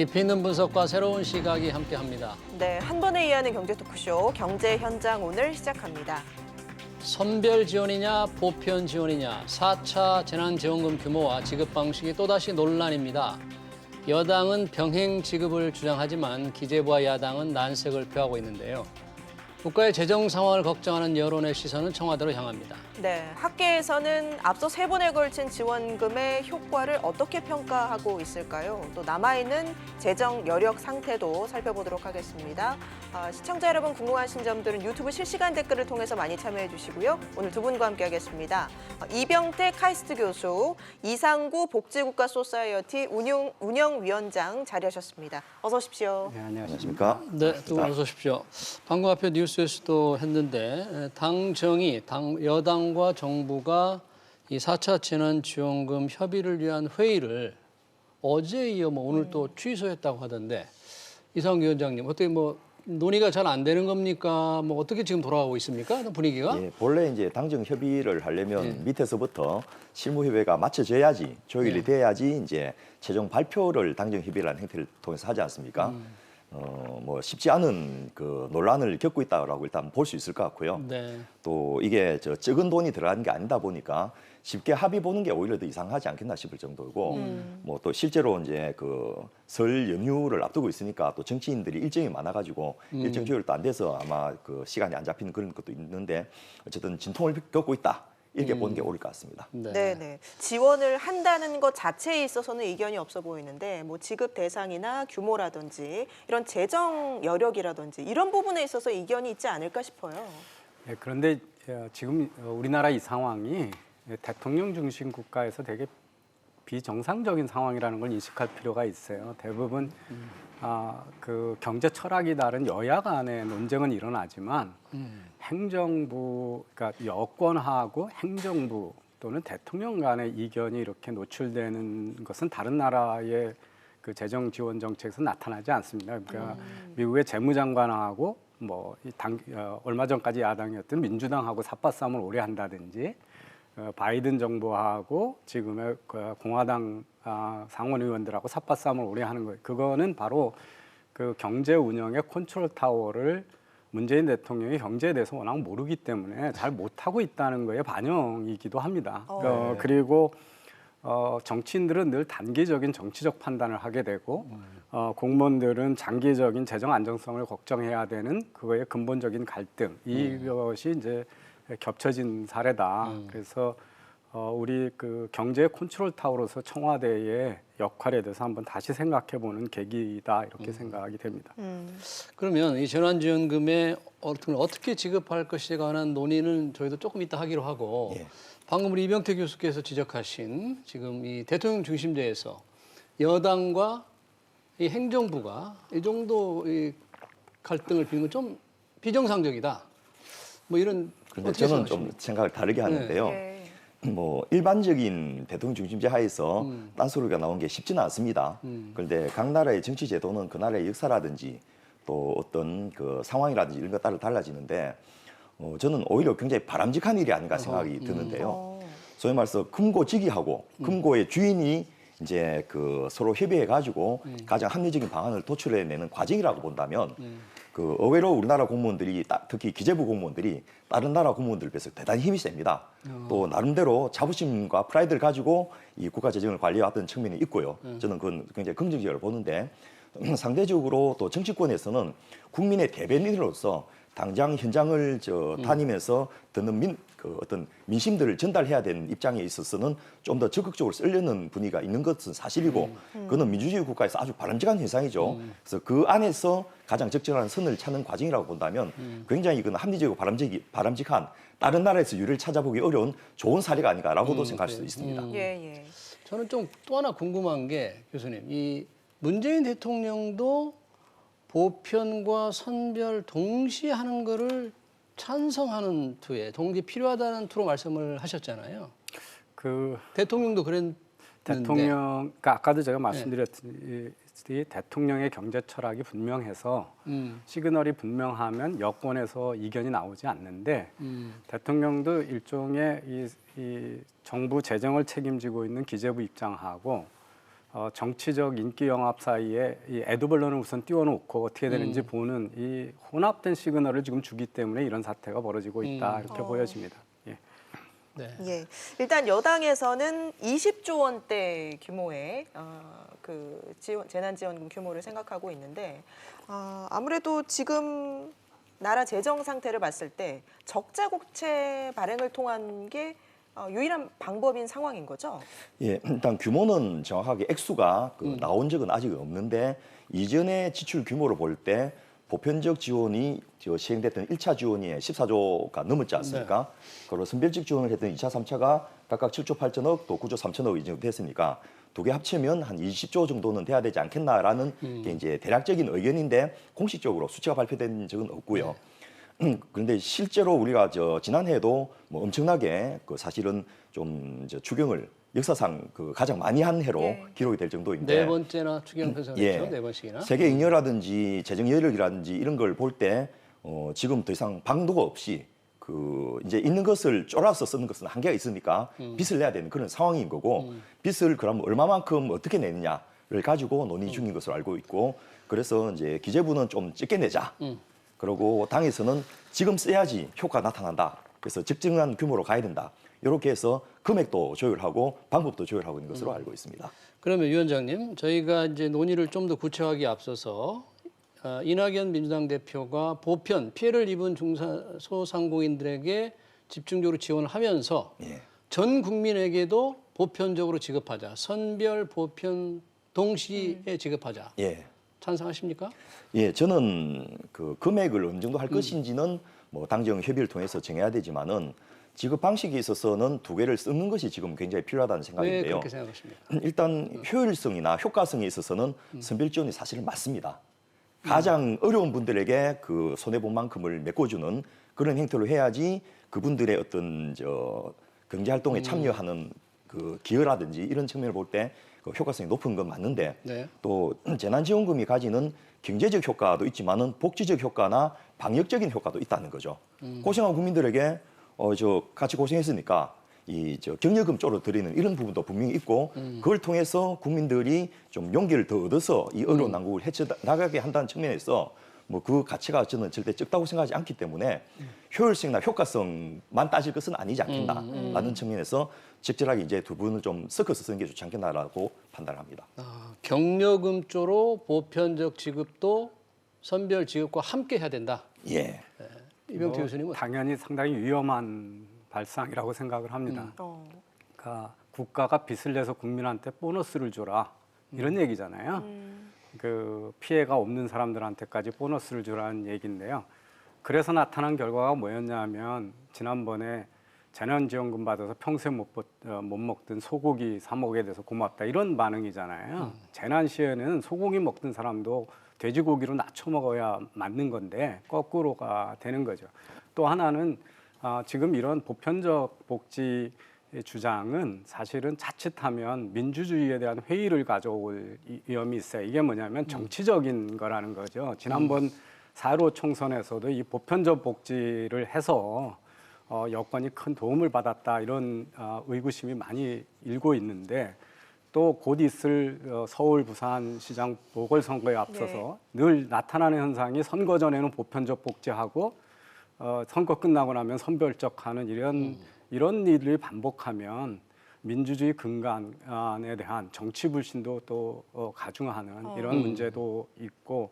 깊이 있는 분석과 새로운 시각이 함께합니다. 네, 한 번에 이해하는 경제 토크쇼 경제 현장 오늘 시작합니다. 선별 지원이냐 보편 지원이냐 4차 재난지원금 규모와 지급 방식이 또다시 논란입니다. 여당은 병행 지급을 주장하지만 기재부와 야당은 난색을 표하고 있는데요. 국가의 재정 상황을 걱정하는 여론의 시선은 청와대로 향합니다. 네, 학계에서는 앞서 3번에 걸친 지원금의 효과를 어떻게 평가하고 있을까요? 또 남아있는 재정 여력 상태도 살펴보도록 하겠습니다. 시청자 여러분 궁금하신 점들은 유튜브 실시간 댓글을 통해서 많이 참여해 주시고요. 오늘 두 분과 함께하겠습니다. 이병태 카이스트 교수, 이상구 복지국가 소사이어티 운영위원장 자리하셨습니다. 어서 오십시오. 네, 안녕하십니까? 네, 두 분 어서 오십시오. 방금 앞에 뉴스에서도 했는데 여당과 정부가 이 4차 재난지원금 협의를 위한 회의를 어제 이어 오늘 또 취소했다고 하던데 이상구 위원장님 어떻게 논의가 잘 안 되는 겁니까? 어떻게 지금 돌아가고 있습니까? 분위기가? 예, 본래 이제 당정 협의를 하려면 밑에서부터 실무 협의가 맞춰져야지 조율이 돼야지 이제 최종 발표를 당정 협의라는 형태를 통해서 하지 않습니까? 쉽지 않은 그 논란을 겪고 있다라고 일단 볼 수 있을 것 같고요. 네. 또 이게 적은 돈이 들어가는 게 아니다 보니까 쉽게 합의 보는 게 오히려 더 이상하지 않겠나 싶을 정도고, 또 실제로 이제 그 설 연휴를 앞두고 있으니까 또 정치인들이 일정이 많아가지고 일정 조율도 안 돼서 아마 그 시간이 안 잡히는 그런 것도 있는데 어쨌든 진통을 겪고 있다. 이렇게 보는 게 옳을 것 같습니다. 네. 지원을 한다는 것 자체에 있어서는 이견이 없어 보이는데 지급 대상이나 규모라든지 이런 재정 여력이라든지 이런 부분에 있어서 이견이 있지 않을까 싶어요. 네, 그런데 지금 우리나라 이 상황이 대통령 중심 국가에서 되게 비정상적인 상황이라는 걸 인식할 필요가 있어요. 대부분 그 경제 철학이 다른 여야 간의 논쟁은 일어나지만 행정부, 그러니까 여권하고 행정부 또는 대통령 간의 이견이 이렇게 노출되는 것은 다른 나라의 그 재정 지원 정책에서 나타나지 않습니다. 그러니까 미국의 재무장관하고 얼마 전까지 야당이었던 민주당하고 삿바싸움을 오래 한다든지 바이든 정부하고 지금의 공화당 상원 의원들하고 삿바싸움을 오래 하는 거예요. 그거는 바로 그 경제 운영의 컨트롤 타워를 문재인 대통령이 경제에 대해서 워낙 모르기 때문에 잘 못하고 있다는 거에 반영이기도 합니다. 그리고 정치인들은 늘 단기적인 정치적 판단을 하게 되고 공무원들은 장기적인 재정 안정성을 걱정해야 되는 그거의 근본적인 갈등, 이것이 이제 겹쳐진 사례다. 그래서 우리 그 경제 컨트롤 타워로서 청와대의 역할에 대해서 한번 다시 생각해보는 계기다 이렇게 생각이 됩니다. 그러면 이 재난지원금에 어떻게 지급할 것에 관한 논의는 저희도 조금 이따 하기로 하고 방금 우리 이병태 교수께서 지적하신 지금 이 대통령 중심제에서 여당과 이 행정부가 이 정도 이 갈등을 피는 건 좀 비정상적이다. 이런. 그런데 저는 좀 생각을 다르게 하는데요. 일반적인 대통령 중심제 하에서 딴소리가 나온 게 쉽지는 않습니다. 그런데 각 나라의 정치 제도는 그 나라의 역사라든지 또 어떤 그 상황이라든지 이런 것 따라 달라지는데 저는 오히려 굉장히 바람직한 일이 아닌가 생각이 드는데요. 소위 말해서 금고지기하고 금고의 주인이 이제 그 서로 협의해 가지고 가장 합리적인 방안을 도출해내는 과정이라고 본다면 그 의외로 우리나라 공무원들이 특히 기재부 공무원들이 다른 나라 공무원들 비해서 대단히 힘이 셉니다. 또 나름대로 자부심과 프라이드를 가지고 이 국가 재정을 관리해왔던 측면이 있고요. 저는 그건 굉장히 긍정적으로 보는데 상대적으로 또 정치권에서는 국민의 대변인으로서 당장 현장을 다니면서 듣는 어떤 민심들을 전달해야 되는 입장에 있어서는 좀 더 적극적으로 쓰려는 분위기가 있는 것은 사실이고 그거는 민주주의 국가에서 아주 바람직한 현상이죠. 그래서 그 안에서 가장 적절한 선을 찾는 과정이라고 본다면 굉장히 이건 합리적이고 바람직한 다른 나라에서 유례를 찾아보기 어려운 좋은 사례가 아닌가라고도 생각할 수 있습니다. 저는 좀 또 하나 궁금한 게 교수님, 이 문재인 대통령도 보편과 선별 동시에 하는 거를 찬성하는 투에 동시에 필요하다는 투로 말씀을 하셨잖아요. 대통령도 그랬는데. 그러니까 아까도 제가 말씀드렸듯이 대통령의 경제 철학이 분명해서 시그널이 분명하면 여권에서 이견이 나오지 않는데 대통령도 일종의 이 정부 재정을 책임지고 있는 기재부 입장하고 정치적 인기 영합 사이에 이 에드벌런을 우선 띄워놓고 어떻게 되는지 보는 이 혼합된 시그널을 지금 주기 때문에 이런 사태가 벌어지고 있다 이렇게 보여집니다. 예. 네. 예, 일단 여당에서는 20조 원대 규모의 그 재난지원금 규모를 생각하고 있는데 아무래도 지금 나라 재정 상태를 봤을 때 적자 국채 발행을 통한 게 유일한 방법인 상황인 거죠? 예, 일단 규모는 정확하게 액수가 나온 적은 아직 없는데 이전의 지출 규모를 볼 때 보편적 지원이 시행됐던 1차 지원이 14조가 넘었지 않습니까? 그리고 선별적 지원을 했던 2차, 3차가 각각 7조 8천억 또 9조 3천억이 정도 됐으니까 두 개 합치면 한 20조 정도는 돼야 되지 않겠나라는 게 이제 대략적인 의견인데 공식적으로 수치가 발표된 적은 없고요. 그런데 실제로 우리가 지난해에도 뭐 엄청나게 사실은 좀 추경을 역사상 가장 많이 한 해로 네. 기록이 될 정도인데 네 번째나 추경 편성을 했죠. 네 번씩이나. 세계 잉여라든지 재정 여력이라든지 이런 걸 볼 때 지금 더 이상 방도가 없이 이제 있는 것을 쫄아서 쓰는 것은 한계가 있으니까 빚을 내야 되는 그런 상황인 거고 빚을 그럼 얼마만큼 어떻게 내느냐를 가지고 논의 중인 것으로 알고 있고 그래서 이제 기재부는 좀 적게 내자. 그리고 당에서는 지금 써야지 효과가 나타난다. 그래서 적정한 규모로 가야 된다. 이렇게 해서 금액도 조율하고 방법도 조율하고 있는 것으로 알고 있습니다. 그러면 위원장님, 저희가 이제 논의를 좀 더 구체화하기 앞서서 이낙연 민주당 대표가 보편 피해를 입은 중소상공인들에게 집중적으로 지원을 하면서 예. 전 국민에게도 보편적으로 지급하자, 선별 보편 동시에 지급하자. 예. 찬성하십니까? 예, 저는 금액을 어느 정도 할 것인지는 뭐 당정 협의를 통해서 정해야 되지만은 지급 방식에 있어서는 두 개를 쓰는 것이 지금 굉장히 필요하다는 왜 생각인데요. 그렇게 생각하십니까? 일단 효율성이나 효과성에 있어서는 선별 지원이 사실은 맞습니다. 가장 어려운 분들에게 손해본 만큼을 메꿔주는 그런 행태로 해야지 그분들의 어떤 경제 활동에 참여하는 기여라든지 이런 측면을 볼 때 효과성이 높은 건 맞는데 네. 또 재난지원금이 가지는 경제적 효과도 있지만은 복지적 효과나 방역적인 효과도 있다는 거죠. 고생한 국민들에게 같이 고생했으니까 경력금 쪽으로 드리는 이런 부분도 분명히 있고 그걸 통해서 국민들이 좀 용기를 더 얻어서 이 어려운 난국을 헤쳐나가게 한다는 측면에서 뭐 그 가치가 저는 절대 적다고 생각하지 않기 때문에 효율성이나 효과성만 따질 것은 아니지 않겠나라는 측면에서 적절하게 이제 두 분을 좀 섞어서 쓰는 게 좋지 않겠나라고 판단합니다. 경력금 쪽으로 보편적 지급도 선별 지급과 함께 해야 된다. 예. 이병태 교수님은 당연히 상당히 위험한 발상이라고 생각을 합니다. 그러니까 국가가 빚을 내서 국민한테 보너스를 줘라 이런 얘기잖아요. 피해가 없는 사람들한테까지 보너스를 주라는 얘기인데요. 그래서 나타난 결과가 뭐였냐면 지난번에 재난지원금 받아서 평생 못 먹던 소고기 사 먹게 돼서 고맙다 이런 반응이잖아요. 재난 시에는 소고기 먹던 사람도 돼지고기로 낮춰 먹어야 맞는 건데 거꾸로가 되는 거죠. 또 하나는 지금 이런 보편적 복지 주장은 사실은 자칫하면 민주주의에 대한 회의를 가져올 위험이 있어요. 이게 뭐냐면 정치적인 거라는 거죠. 지난번 4.15 총선에서도 이 보편적 복지를 해서 여권이 큰 도움을 받았다 이런 의구심이 많이 일고 있는데 또 곧 있을 서울 부산시장 보궐선거에 앞서서 늘 나타나는 현상이 선거 전에는 보편적 복지하고 선거 끝나고 나면 선별적하는 이런 일을 반복하면 민주주의 근간에 대한 정치 불신도 또 가중하는 이런 문제도 있고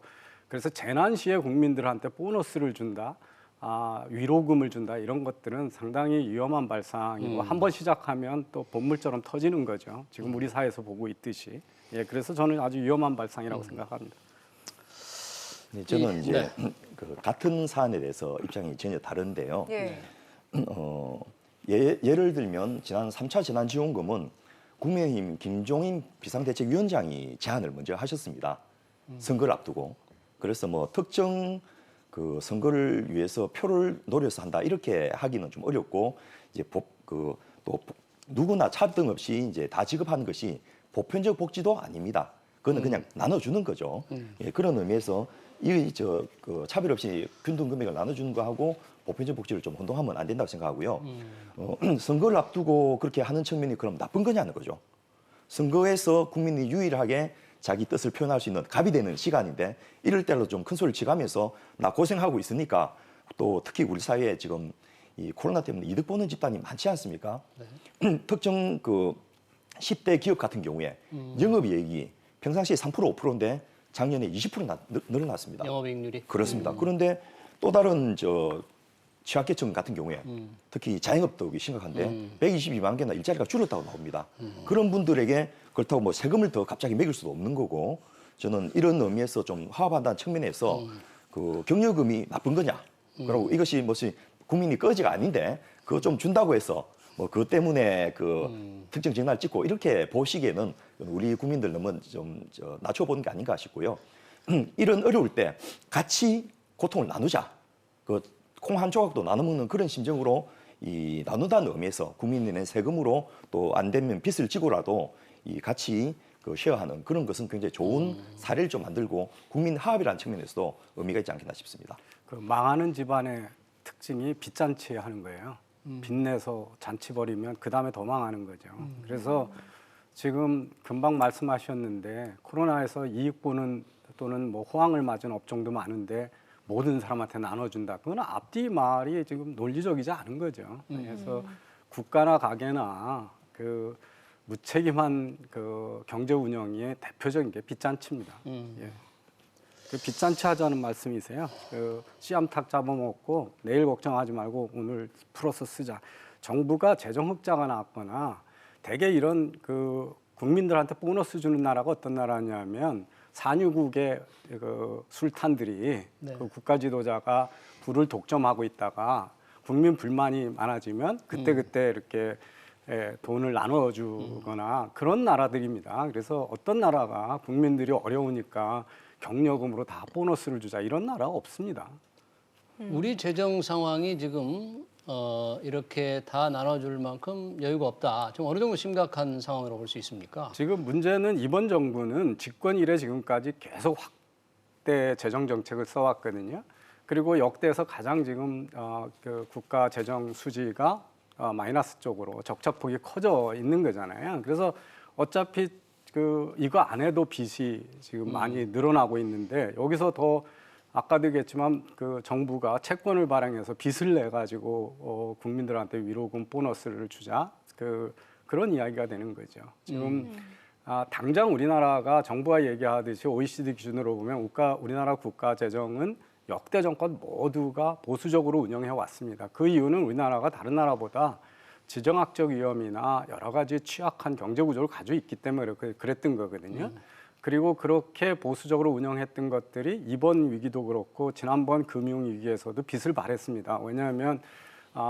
그래서 재난 시에 국민들한테 보너스를 준다. 위로금을 준다 이런 것들은 상당히 위험한 발상이고 한번 시작하면 또 본물처럼 터지는 거죠. 지금 우리 사회에서 보고 있듯이. 예, 그래서 저는 아주 위험한 발상이라고 생각합니다. 네, 저는 이제 같은 사안에 대해서 입장이 전혀 다른데요. 예. 예를 들면 지난 3차 재난지원금은 국민의힘 김종인 비상대책위원장이 제안을 먼저 하셨습니다. 선거를 앞두고. 그래서 뭐 특정 선거를 위해서 표를 노려서 한다 이렇게 하기는 좀 어렵고 이제 또 누구나 차등 없이 이제 다 지급하는 것이 보편적 복지도 아닙니다. 그거는 그냥 나눠주는 거죠. 예, 그런 의미에서 차별 없이 균등 금액을 나눠주는 거하고 보편적 복지를 좀 혼동하면 안 된다고 생각하고요. 선거를 앞두고 그렇게 하는 측면이 그럼 나쁜 거냐는 거죠. 선거에서 국민이 유일하게 자기 뜻을 표현할 수 있는 갑이 되는 시간인데 이럴 때로 좀 큰 소리를 치가면서 나 고생하고 있으니까 또 특히 우리 사회에 지금 이 코로나 때문에 이득 보는 집단이 많지 않습니까? 특정 그 10대 기업 같은 경우에 영업이익이 평상시에 3% 5%인데 작년에 20% 늘어났습니다. 영업이익률이. 그렇습니다. 그런데 또 다른 취약계층 같은 경우에 특히 자영업도 심각한데 122만 개나 일자리가 줄었다고 나옵니다. 그런 분들에게 그렇다고 뭐 세금을 더 갑자기 매길 수도 없는 거고 저는 이런 의미에서 좀 화합한다는 측면에서 그 경력금이 나쁜 거냐? 그리고 이것이 무슨 국민이 꺼지가 아닌데 그거 좀 준다고 해서 뭐 그것 때문에 그 특정 정당을 찍고 이렇게 보시기에는 우리 국민들 너무 좀 낮춰보는 게 아닌가 싶고요. 이런 어려울 때 같이 고통을 나누자. 그 콩 한 조각도 나눠 먹는 그런 심정으로 이 나누다는 의미에서 국민이 낸 세금으로 또 안 되면 빚을 지고라도 이 같이 그 쉐어하는 그런 것은 굉장히 좋은 사례를 좀 만들고 국민 화합이라는 측면에서도 의미가 있지 않겠나 싶습니다. 그 망하는 집안의 특징이 빚잔치 하는 거예요. 빚내서 잔치 벌이면 그 다음에 더 망하는 거죠. 그래서 지금 금방 말씀하셨는데 코로나에서 이익 보는 또는 뭐 호황을 맞은 업종도 많은데 모든 사람한테 나눠준다. 그건 앞뒤 말이 지금 논리적이지 않은 거죠. 그래서 국가나 가게나 그 무책임한 그 경제 운영의 대표적인 게 빚잔치입니다. 예. 그 빚잔치 하자는 말씀이세요. 그 씨암탉 잡아먹고 내일 걱정하지 말고 오늘 풀어서 쓰자. 정부가 재정 흑자가 나왔거나 대개 이런 그 국민들한테 보너스 주는 나라가 어떤 나라냐면 산유국의 그 술탄들이 네. 그 국가 지도자가 부를 독점하고 있다가 국민 불만이 많아지면 그때 이렇게 돈을 나눠주거나 그런 나라들입니다. 그래서 어떤 나라가 국민들이 어려우니까 경력금으로 다 보너스를 주자 이런 나라가 없습니다. 우리 재정 상황이 지금 이렇게 다 나눠줄 만큼 여유가 없다. 좀 어느 정도 심각한 상황으로 볼 수 있습니까? 지금 문제는 이번 정부는 집권 이래 지금까지 계속 확대 재정 정책을 써왔거든요. 그리고 역대에서 가장 지금 그 국가 재정 수지가 마이너스 쪽으로 적자폭이 커져 있는 거잖아요. 그래서 어차피 그 이거 안 해도 빚이 지금 많이 늘어나고 있는데 여기서 더 아까도 얘기했지만 그 정부가 채권을 발행해서 빚을 내 가지고 국민들한테 위로금 보너스를 주자 그런 이야기가 되는 거죠. 지금 당장 우리나라가 정부가 얘기하듯이 OECD 기준으로 보면 우리나라 국가 재정은 역대 정권 모두가 보수적으로 운영해 왔습니다. 그 이유는 우리나라가 다른 나라보다 지정학적 위험이나 여러 가지 취약한 경제 구조를 가지고 있기 때문에 그랬던 거거든요. 그리고 그렇게 보수적으로 운영했던 것들이 이번 위기도 그렇고 지난번 금융위기에서도 빚을 발했습니다. 왜냐하면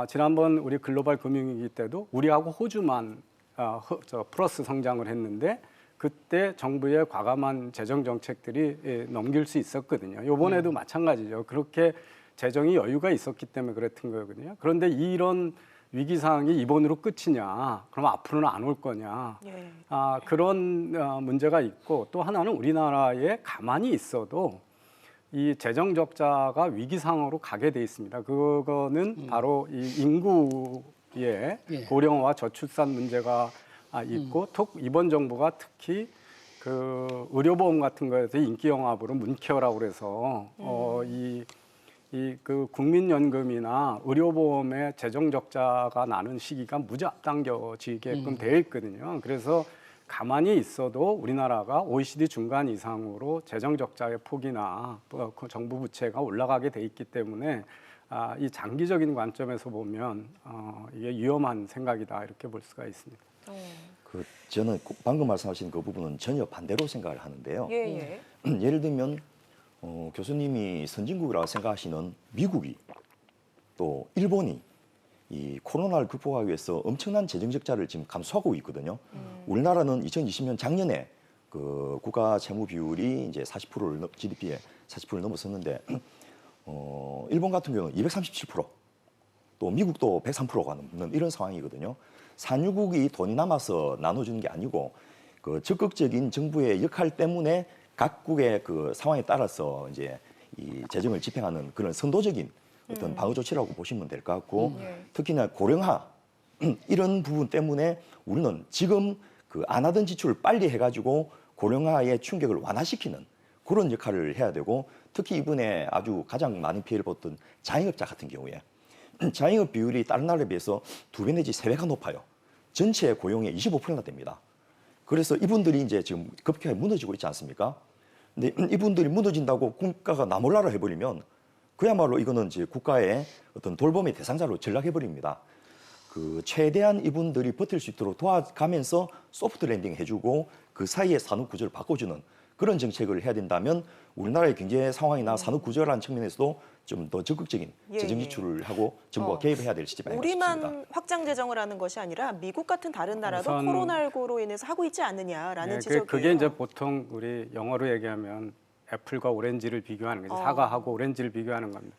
지난번 우리 글로벌 금융위기 때도 우리하고 호주만 플러스 성장을 했는데 그때 정부의 과감한 재정 정책들이 넘길 수 있었거든요. 이번에도 마찬가지죠. 그렇게 재정이 여유가 있었기 때문에 그랬던 거거든요. 그런데 이런 위기 상황이 이번으로 끝이냐? 그럼 앞으로는 안 올 거냐? 예. 그런 문제가 있고 또 하나는 우리나라에 가만히 있어도 이 재정 적자가 위기 상황으로 가게 돼 있습니다. 그거는 바로 이 인구의 고령화와 저출산 문제가 있고 이번 정부가 특히 그 의료보험 같은 거에서 인기 영합으로 문케어라고 그래서 그 국민연금이나 의료보험의 재정 적자가 나는 시기가 무지 앞당겨지게끔 되어 있거든요. 그래서 가만히 있어도 우리나라가 OECD 중간 이상으로 재정 적자의 폭이나 그 정부 부채가 올라가게 돼 있기 때문에 이 장기적인 관점에서 보면 이게 위험한 생각이다 이렇게 볼 수가 있습니다. 저는 방금 말씀하신 그 부분은 전혀 반대로 생각을 하는데요. 예. 예를 들면 교수님이 선진국이라고 생각하시는 미국이 또 일본이 이 코로나를 극복하기 위해서 엄청난 재정 적자를 지금 감수하고 있거든요. 우리나라는 2020년 작년에 그 국가 채무 비율이 이제 40%를 GDP에 40%를 넘어섰는데 일본 같은 경우는 237%, 또 미국도 103%가 넘는 이런 상황이거든요. 산유국이 돈이 남아서 나눠주는 게 아니고 그 적극적인 정부의 역할 때문에 각국의 그 상황에 따라서 이제 이 재정을 집행하는 그런 선도적인 어떤 방어 조치라고 보시면 될 것 같고 특히나 고령화 이런 부분 때문에 우리는 지금 그 안 하던 지출을 빨리 해가지고 고령화의 충격을 완화시키는 그런 역할을 해야 되고, 특히 이번에 아주 가장 많은 피해를 봤던 자영업자 같은 경우에 자영업 비율이 다른 나라에 비해서 2배 내지 3배가 높아요. 전체 고용의 25%나 됩니다. 그래서 이분들이 이제 지금 급격하게 무너지고 있지 않습니까? 근데 이분들이 무너진다고 국가가 나몰라라 해버리면 그야말로 이거는 이제 국가의 어떤 돌봄의 대상자로 전락해버립니다. 그 최대한 이분들이 버틸 수 있도록 도와가면서 소프트 랜딩 해주고 그 사이에 산업 구조를 바꿔주는 그런 정책을 해야 된다면 우리나라의 경제 상황이나 산업 구조라는 측면에서도 좀 더 적극적인 예, 재정 예. 지출을 하고 정부가 개입해야 될 시점이 아닌가 싶습니다. 우리만 확장 재정을 하는 것이 아니라 미국 같은 다른 나라도 우선- 코로나19로 인해서 하고 있지 않느냐라는 네, 지적이에요. 그게 이제 보통 우리 영어로 얘기하면 애플과 오렌지를 비교하는 거죠. 사과하고 오렌지를 비교하는 겁니다.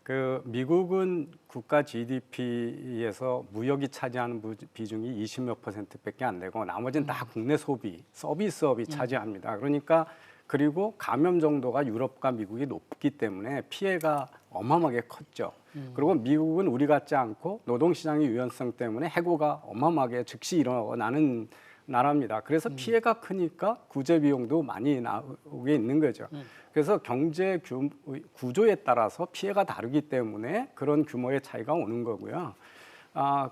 그 미국은 국가 GDP에서 무역이 차지하는 비중이 20몇 %밖에 안 되고 나머지는 다 국내 소비, 서비스업이 차지합니다. 그러니까 그리고 감염 정도가 유럽과 미국이 높기 때문에 피해가 어마어마하게 컸죠. 그리고 미국은 우리 같지 않고 노동시장의 유연성 때문에 해고가 어마어마하게 즉시 일어나는 나라입니다. 그래서 피해가 크니까 구제 비용도 많이 나오게 있는 거죠. 그래서 경제 구조에 따라서 피해가 다르기 때문에 그런 규모의 차이가 오는 거고요.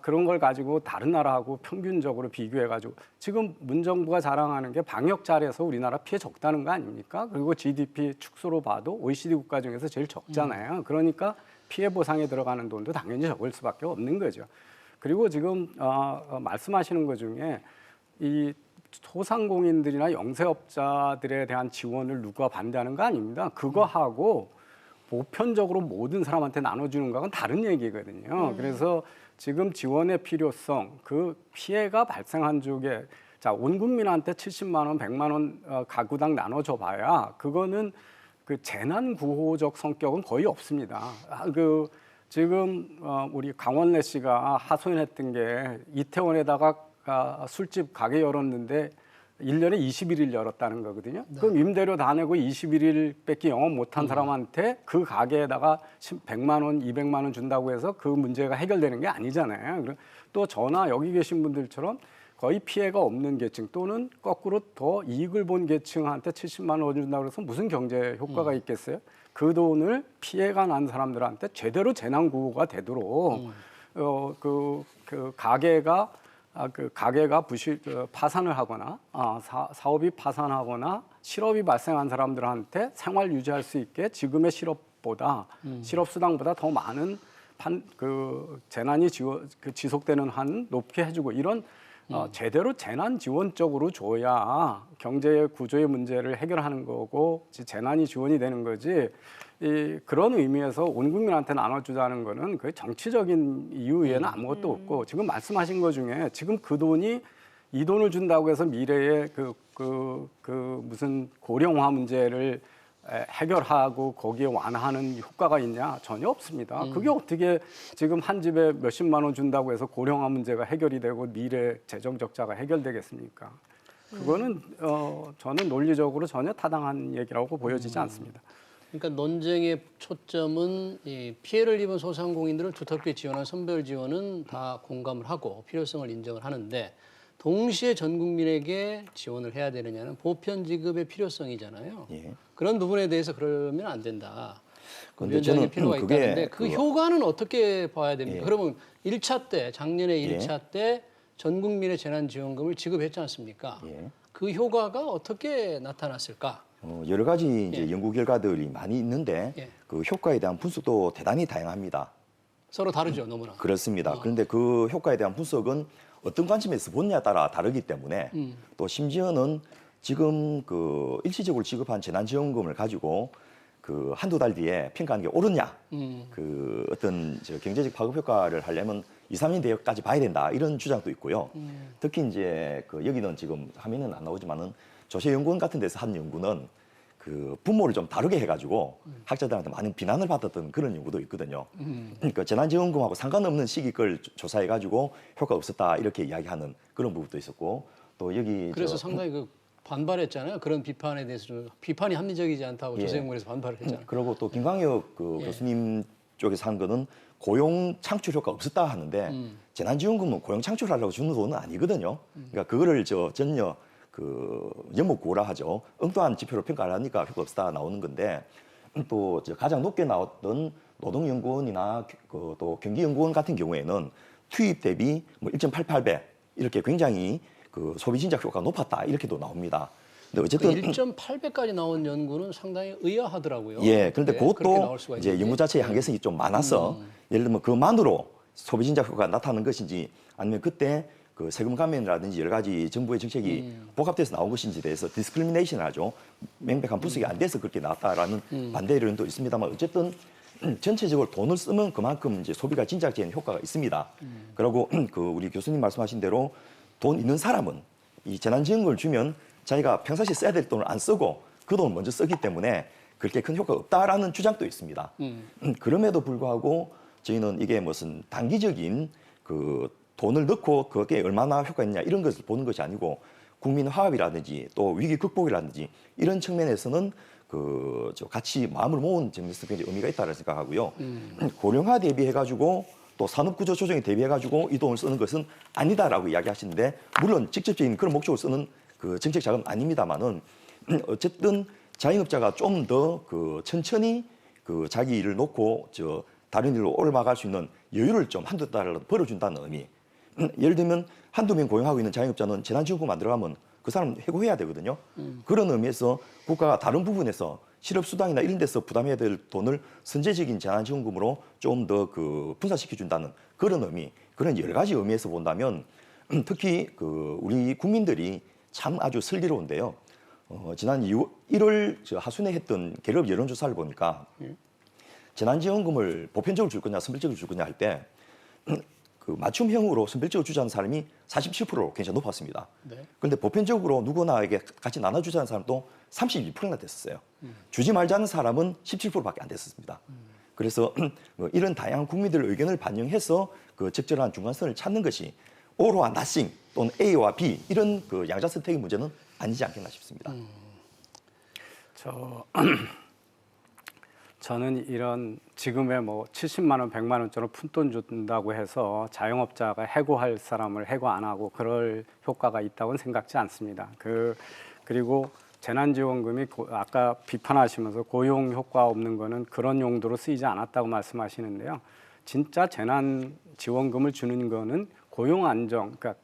그런 걸 가지고 다른 나라하고 평균적으로 비교해가지고 지금 문정부가 자랑하는 게 방역 잘해서 우리나라 피해 적다는 거 아닙니까? 그리고 GDP 축소로 봐도 OECD 국가 중에서 제일 적잖아요. 그러니까 피해 보상에 들어가는 돈도 당연히 적을 수밖에 없는 거죠. 그리고 지금 말씀하시는 것 중에 이 소상공인들이나 영세업자들에 대한 지원을 누가 반대하는 거 아닙니다. 그거하고 보편적으로 모든 사람한테 나눠주는 거하고는 다른 얘기거든요. 그래서 지금 지원의 필요성, 그 피해가 발생한 쪽에 온 국민한테 70만 원, 100만 원 가구당 나눠줘 봐야 그거는 그 재난 구호적 성격은 거의 없습니다. 지금 우리 강원래 씨가 하소연했던 게 이태원에다가 술집 가게 열었는데 1년에 21일 열었다는 거거든요. 그럼 임대료 다 내고 21일밖에 영업 못한 사람한테 그 가게에다가 100만 원, 200만 원 준다고 해서 그 문제가 해결되는 게 아니잖아요. 또 저나 여기 계신 분들처럼 거의 피해가 없는 계층 또는 거꾸로 더 이익을 본 계층한테 70만 원 준다고 해서 무슨 경제 효과가 있겠어요? 그 돈을 피해가 난 사람들한테 제대로 재난구호가 되도록 그 가게가 파산을 하거나 사업이 파산하거나 실업이 발생한 사람들한테 생활 유지할 수 있게 지금의 실업보다 실업수당보다 더 많은 재난이 지속되는 한 높게 해주고 이런 제대로 재난 지원적으로 줘야 경제 구조의 문제를 해결하는 거고 재난이 지원이 되는 거지. 그런 의미에서 온 국민한테 나눠주자는 거는 그 정치적인 이유 외에는 아무것도 없고 지금 말씀하신 것 중에 지금 그 돈이 이 돈을 준다고 해서 미래에 무슨 고령화 문제를 해결하고 거기에 완화하는 효과가 있냐? 전혀 없습니다. 그게 어떻게 지금 한 집에 몇십만 원 준다고 해서 고령화 문제가 해결이 되고 미래 재정 적자가 해결되겠습니까? 그거는 저는 논리적으로 전혀 타당한 얘기라고 보여지지 않습니다. 그러니까 논쟁의 초점은 이 피해를 입은 소상공인들을 두텁게 지원한 선별 지원은 다 공감을 하고 필요성을 인정을 하는데 동시에 전 국민에게 지원을 해야 되느냐는 보편 지급의 필요성이잖아요. 예. 그런 부분에 대해서 그러면 안 된다. 근데 위원장의 저는 필요가 그게 있다는데 그 효과는 어떻게 봐야 됩니까? 예. 그러면 1차 때 작년에 1차 때 전 국민의 재난지원금을 지급했지 않습니까? 예. 그 효과가 어떻게 나타났을까? 여러 가지 이제 연구 결과들이 많이 있는데 예. 그 효과에 대한 분석도 대단히 다양합니다. 서로 다르죠, 너무나. 그렇습니다. 그런데 그 효과에 대한 분석은 어떤 관점에서 보느냐에 따라 다르기 때문에 또 심지어는 지금 그 일시적으로 지급한 재난지원금을 가지고 그 한두 달 뒤에 평가하는 게 옳으냐, 그 어떤 경제적 파급 효과를 하려면 2, 3년 뒤에까지 봐야 된다 이런 주장도 있고요. 특히 이제 그 여기는 지금 화면은 안 나오지만은 조세연구원 같은 데서 한 연구는 그 분모를 좀 다르게 해가지고 학자들한테 많은 비난을 받았던 그런 연구도 있거든요. 그러니까 재난지원금하고 상관없는 시기 걸 조사해가지고 효과 없었다 이렇게 이야기하는 그런 부분도 있었고 또 여기 그래서 상당히 그 반발했잖아요. 그런 비판에 대해서 좀 비판이 합리적이지 않다고 예. 조세연구원에서 반발을 했잖아요. 그리고 또 김광혁 그 예. 교수님 쪽에서 한 거는 고용 창출 효과가 없었다 하는데 재난지원금은 고용 창출하려고 주는 돈은 아니거든요. 그러니까 그거를 전혀 그 연목고라 하죠. 엉뚱한 지표로 평가를 하니까 효과 없다 나오는 건데 또 가장 높게 나왔던 노동연구원이나 또 경기연구원 같은 경우에는 투입 대비 뭐 1.88배 이렇게 굉장히 그 소비 진작 효과가 높았다 이렇게도 나옵니다. 근데 어쨌든 1.8배까지 나온 연구는 상당히 의아하더라고요. 예, 그런데 네, 그렇게 그것도 나올 수가 이제 있는지. 연구 자체의 한계성이 좀 많아서 예를 들면 그만으로 소비 진작 효과가 나타나는 것인지 아니면 그때 그 세금 감면이라든지 여러 가지 정부의 정책이 복합돼서 나온 것인지에 대해서 디스크리미네이션을 하죠. 명백한 분석이 안 돼서 그렇게 나왔다라는 반대 의견도 있습니다만 어쨌든 전체적으로 돈을 쓰면 그만큼 이제 소비가 진작되는 효과가 있습니다. 그리고 그 우리 교수님 말씀하신 대로 돈 있는 사람은 이 재난지원금을 주면 자기가 평상시에 써야 될 돈을 안 쓰고 그 돈을 먼저 쓰기 때문에 그렇게 큰 효과가 없다라는 주장도 있습니다. 그럼에도 불구하고 저희는 이게 무슨 단기적인 그 돈을 넣고 그게 얼마나 효과가 있느냐 이런 것을 보는 것이 아니고 국민 화합이라든지 또 위기 극복이라든지 이런 측면에서는 같이 마음을 모은 점에서 굉장히 의미가 있다고 생각하고요. 고령화 대비해가지고 또 산업구조 조정에 대비해가지고 이 돈을 쓰는 것은 아니다라고 이야기하시는데 물론 직접적인 그런 목적으로 쓰는 그 정책 자금은 아닙니다만은 어쨌든 자영업자가 좀 더 천천히 자기 일을 놓고 다른 일로 올라갈 수 있는 여유를 좀 한두 달라도 벌어준다는 의미. 예를 들면 한두 명 고용하고 있는 자영업자는 재난지원금 안 들어가면 그 사람 해고해야 되거든요. 그런 의미에서 국가가 다른 부분에서 실업수당이나 이런 데서 부담해야 될 돈을 선제적인 재난지원금으로 좀 더 분산시켜준다는 그런 의미, 그런 여러 가지 의미에서 본다면 특히 우리 국민들이 참 아주 슬기로운데요. 지난 1월 하순에 했던 갤럽 여론조사를 보니까 재난지원금을 보편적으로 줄 거냐 선별적으로 줄 거냐 할 때 맞춤형으로 선별적으로 주자는 사람이 47%로 굉장히 높았습니다. 네. 그런데 보편적으로 누구나에게 같이 나눠주자는 사람도 32%나 됐었어요. 주지 말자는 사람은 17%밖에 안 됐었습니다. 그래서 이런 다양한 국민들의 의견을 반영해서 적절한 중간선을 찾는 것이 O와 Nothing 또는 A와 B 이런 양자 선택의 문제는 아니지 않겠나 싶습니다. 저는 이런 지금의 뭐 70만 원, 100만 원처럼 푼돈 준다고 해서 자영업자가 해고할 사람을 해고 안 하고 그럴 효과가 있다고는 생각지 않습니다. 그리고 재난지원금이 아까 비판하시면서 고용 효과 없는 거는 그런 용도로 쓰이지 않았다고 말씀하시는데요. 진짜 재난지원금을 주는 거는 고용 안정, 그러니까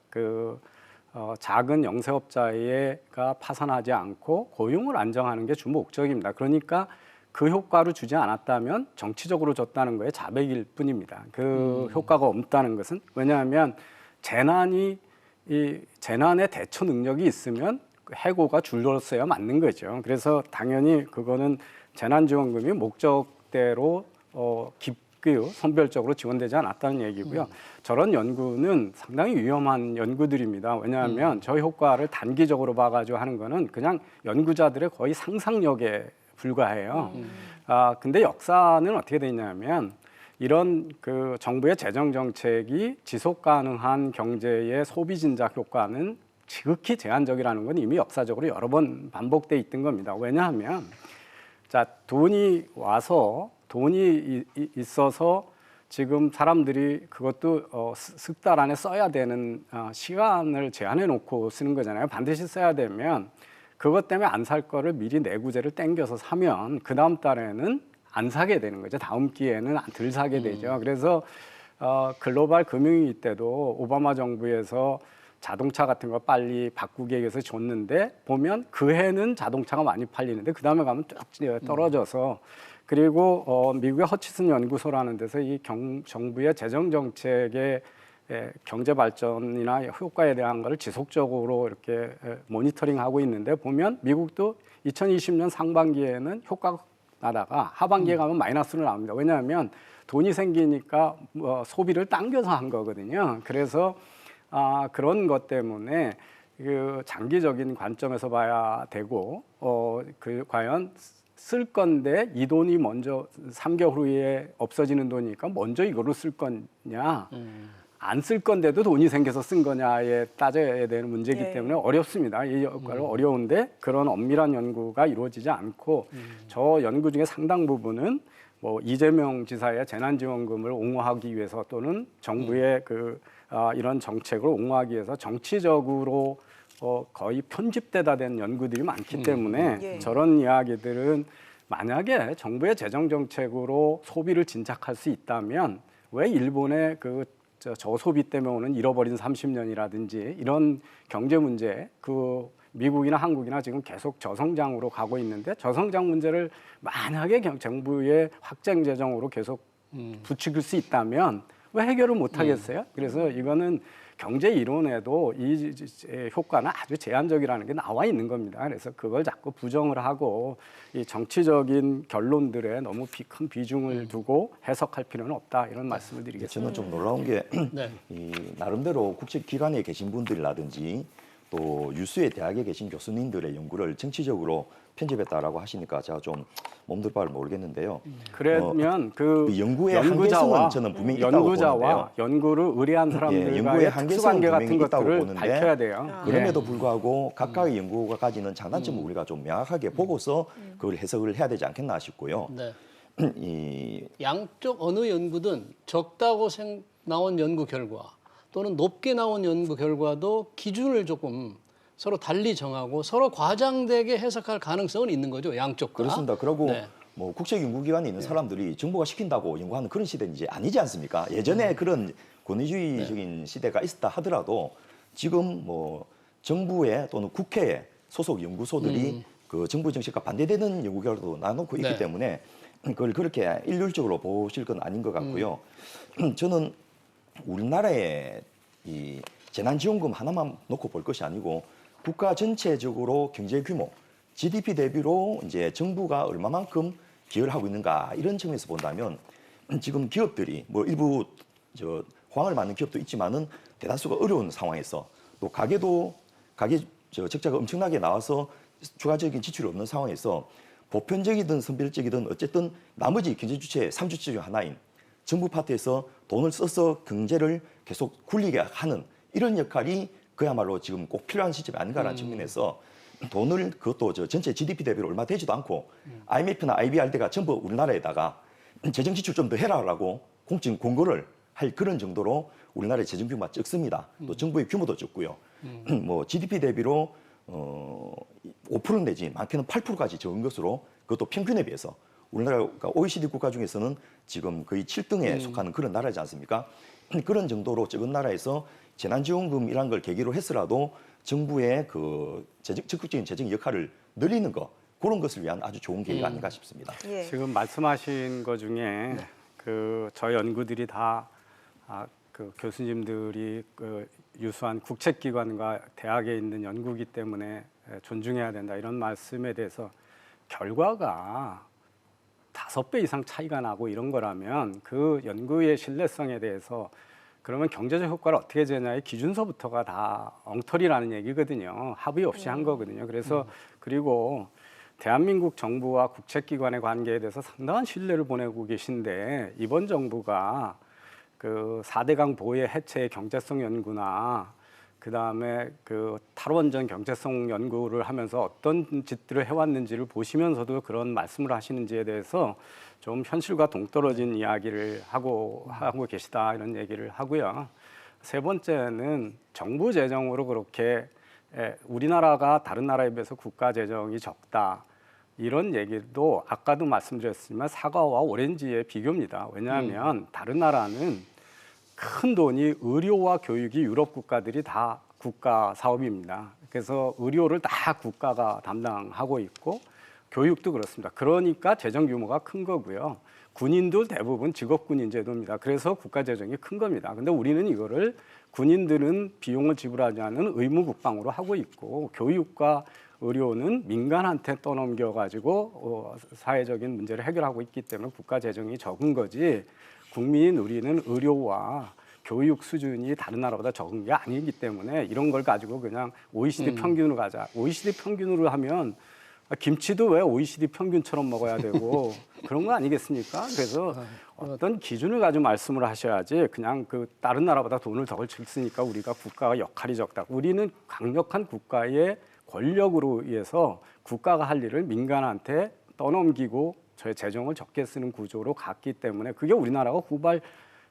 작은 영세업자가 파산하지 않고 고용을 안정하는 게 주 목적입니다. 그러니까 그 효과로 주지 않았다면 정치적으로 줬다는 거에 자백일 뿐입니다. 그 효과가 없다는 것은 왜냐하면 재난의 대처 능력이 있으면 해고가 줄었어야 맞는 거죠. 그래서 당연히 그거는 재난지원금이 목적대로 선별적으로 지원되지 않았다는 얘기고요. 저런 연구는 상당히 위험한 연구들입니다. 왜냐하면 저 효과를 단기적으로 봐가지고 하는 거는 그냥 연구자들의 거의 상상력에 불과해요. 근데 역사는 어떻게 되냐면 이런 정부의 재정 정책이 지속 가능한 경제의 소비 진작 효과는 지극히 제한적이라는 건 이미 역사적으로 여러 번 반복돼 있던 겁니다. 왜냐하면 돈이 있어서 지금 사람들이 그것도 석 달 안에 써야 되는 시간을 제한해 놓고 쓰는 거잖아요. 반드시 써야 되면 그것 때문에 안 살 거를 미리 내구재를 땡겨서 사면 그 다음 달에는 안 사게 되는 거죠. 다음 기회에는 덜 사게 되죠. 그래서 글로벌 금융위기 때도 오바마 정부에서 자동차 같은 거 빨리 바꾸기 위해서 줬는데 보면 그 해는 자동차가 많이 팔리는데 그 다음에 가면 쭉 떨어져서 그리고 미국의 허치슨 연구소라는 데서 이 정부의 재정 정책의 경제 발전이나 효과에 대한 것을 지속적으로 이렇게 모니터링하고 있는데 보면 미국도 2020년 상반기에는 효과가 나다가 하반기에 가면 마이너스로 나옵니다. 왜냐하면 돈이 생기니까 소비를 당겨서 한 거거든요. 그래서 그런 것 때문에 장기적인 관점에서 봐야 되고 과연 쓸 건데 이 돈이 먼저 3개월 후에 없어지는 돈이니까 먼저 이거로 쓸 거냐 안 쓸 건데도 돈이 생겨서 쓴 거냐에 따져야 되는 문제이기 때문에 어렵습니다. 이 역할은 어려운데 그런 엄밀한 연구가 이루어지지 않고 저 연구 중에 상당 부분은 뭐 이재명 지사의 재난지원금을 옹호하기 위해서 또는 정부의 이런 정책을 옹호하기 위해서 정치적으로 거의 편집되다 된 연구들이 많기 때문에 예. 저런 이야기들은 만약에 정부의 재정 정책으로 소비를 진작할 수 있다면 왜 일본의 저소비 때문에 오는 잃어버린 30년이라든지 이런 경제 문제 미국이나 한국이나 지금 계속 저성장으로 가고 있는데 저성장 문제를 만약에 정부의 확장 재정으로 계속 부추길 수 있다면 왜 해결을 못 하겠어요? 그래서 이거는 경제 이론에도 이 효과는 아주 제한적이라는 게 나와 있는 겁니다. 그래서 그걸 자꾸 부정을 하고 이 정치적인 결론들에 너무 큰 비중을 두고 해석할 필요는 없다 이런 말씀을 드리겠습니다. 저는 좀 놀라운 게 네. 이 나름대로 국제기관에 계신 분들이라든지 또 유수의 대학에 계신 교수님들의 연구를 정치적으로 편집했다라고 하시니까 제가 좀 몸둘 바를 모르겠는데요. 그러면 그 연구의 한계성은 저는 분명히 있다고 보는데요. 연구를 의뢰한 사람들과의 연구의 특수관계 한계성은 같은 분명히 있다고 것들을 보는데 밝혀야 돼요. 그럼에도 불구하고 각각의 연구가 가지는 장단점을 우리가 좀 명확하게 보고서 그걸 해석을 해야 되지 않겠나 싶고요. 네. 이 양쪽 어느 연구든 적다고 나온 연구 결과 또는 높게 나온 연구 결과도 기준을 조금 서로 달리 정하고 서로 과장되게 해석할 가능성은 있는 거죠. 양쪽 다. 그렇습니다. 그리고 네. 뭐 국제연구기관에 있는 사람들이 정부가 시킨다고 연구하는 그런 시대는 이제 아니지 않습니까? 예전에 그런 권위주의적인 시대가 있었다 하더라도 지금 뭐 정부에 또는 국회에 소속 연구소들이 그 정부 정책과 반대되는 연구 결과도 나눠놓고 있기 네. 때문에 그걸 그렇게 일률적으로 보실 건 아닌 것 같고요. 저는 우리나라의 이 재난지원금 하나만 놓고 볼 것이 아니고 국가 전체적으로 경제 규모, GDP 대비로 이제 정부가 얼마만큼 기여를 하고 있는가 이런 측면에서 본다면 지금 기업들이 뭐 일부 호황을 맞는 기업도 있지만은 대다수가 어려운 상황에서 또 가게 적자가 엄청나게 나와서 추가적인 지출이 없는 상황에서 보편적이든 선별적이든 어쨌든 나머지 경제 주체 3주체 중 하나인 정부 파트에서 돈을 써서 경제를 계속 굴리게 하는 이런 역할이 그야말로 지금 꼭 필요한 시점이 아닌가라는 측면에서 돈을 그것도 전체 GDP 대비로 얼마 되지도 않고 IMF나 IBRD가 전부 우리나라에다가 재정 지출 좀 더 해라라고 공적 공고를 할 그런 정도로 우리나라의 재정 규모가 적습니다. 또 정부의 규모도 적고요. 뭐 GDP 대비로 5% 내지 많게는 8%까지 적은 것으로 그것도 평균에 비해서 우리나라가 OECD 국가 중에서는 지금 거의 7등에 속하는 그런 나라지 않습니까? 그런 정도로 적은 나라에서 재난지원금이란 걸 계기로 했으라도 정부의 그 적극적인 재정 역할을 늘리는 것 그런 것을 위한 아주 좋은 계기가 아닌가 싶습니다. 예. 지금 말씀하신 것 중에 저 연구들이 다 그 교수님들이 유수한 국책기관과 대학에 있는 연구기 때문에 존중해야 된다 이런 말씀에 대해서 결과가 5배 이상 차이가 나고 이런 거라면 그 연구의 신뢰성에 대해서 그러면 경제적 효과를 어떻게 재냐의 기준서부터가 다 엉터리라는 얘기거든요. 합의 없이 한 거거든요. 그래서 그리고 대한민국 정부와 국책기관의 관계에 대해서 상당한 신뢰를 보내고 계신데 이번 정부가 그 4대강 보호의 해체의 경제성 연구나 그다음에 그 탈원전 경제성 연구를 하면서 어떤 짓들을 해왔는지를 보시면서도 그런 말씀을 하시는지에 대해서 좀 현실과 동떨어진 이야기를 하고 계시다 이런 얘기를 하고요. 세 번째는 정부 재정으로 그렇게 우리나라가 다른 나라에 비해서 국가 재정이 적다. 이런 얘기도 아까도 말씀드렸지만 사과와 오렌지의 비교입니다. 왜냐하면 다른 나라는 큰 돈이 의료와 교육이 유럽 국가들이 다 국가 사업입니다. 그래서 의료를 다 국가가 담당하고 있고 교육도 그렇습니다. 그러니까 재정 규모가 큰 거고요. 군인도 대부분 직업군인 제도입니다. 그래서 국가 재정이 큰 겁니다. 근데 우리는 이거를 군인들은 비용을 지불하지 않는 의무 국방으로 하고 있고 교육과 의료는 민간한테 떠넘겨 가지고 사회적인 문제를 해결하고 있기 때문에 국가 재정이 적은 거지. 국민이 누리는 의료와 교육 수준이 다른 나라보다 적은 게 아니기 때문에 이런 걸 가지고 그냥 OECD 평균으로 가자. OECD 평균으로 하면 김치도 왜 OECD 평균처럼 먹어야 되고 그런 거 아니겠습니까? 그래서 어떤 기준을 가지고 말씀을 하셔야지 그냥 그 다른 나라보다 돈을 덜 쓰니까 우리가 국가가 역할이 적다. 우리는 강력한 국가의 권력으로 의해서 국가가 할 일을 민간한테 떠넘기고 저의 재정을 적게 쓰는 구조로 갔기 때문에 그게 우리나라가 후발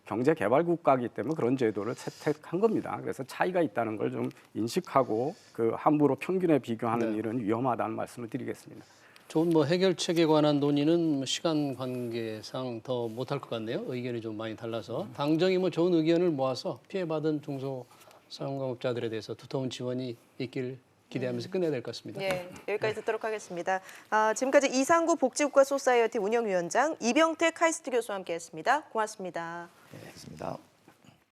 경제 개발 국가이기 때문에 그런 제도를 채택한 겁니다. 그래서 차이가 있다는 걸 좀 인식하고 그 함부로 평균에 비교하는 일은 위험하다는 말씀을 드리겠습니다. 좋은 뭐 해결책에 관한 논의는 뭐 시간 관계상 더 못할 것 같네요. 의견이 좀 많이 달라서 당정이 뭐 좋은 의견을 모아서 피해받은 중소상공업자들에 대해서 두터운 지원이 있길 기대하면서 끝내야 될 것 같습니다. 예, 여기까지 듣도록 하겠습니다. 지금까지 이상구 복지국가 소사이어티 운영위원장 이병택 카이스트 교수와 함께했습니다. 고맙습니다. 네, 알겠습니다.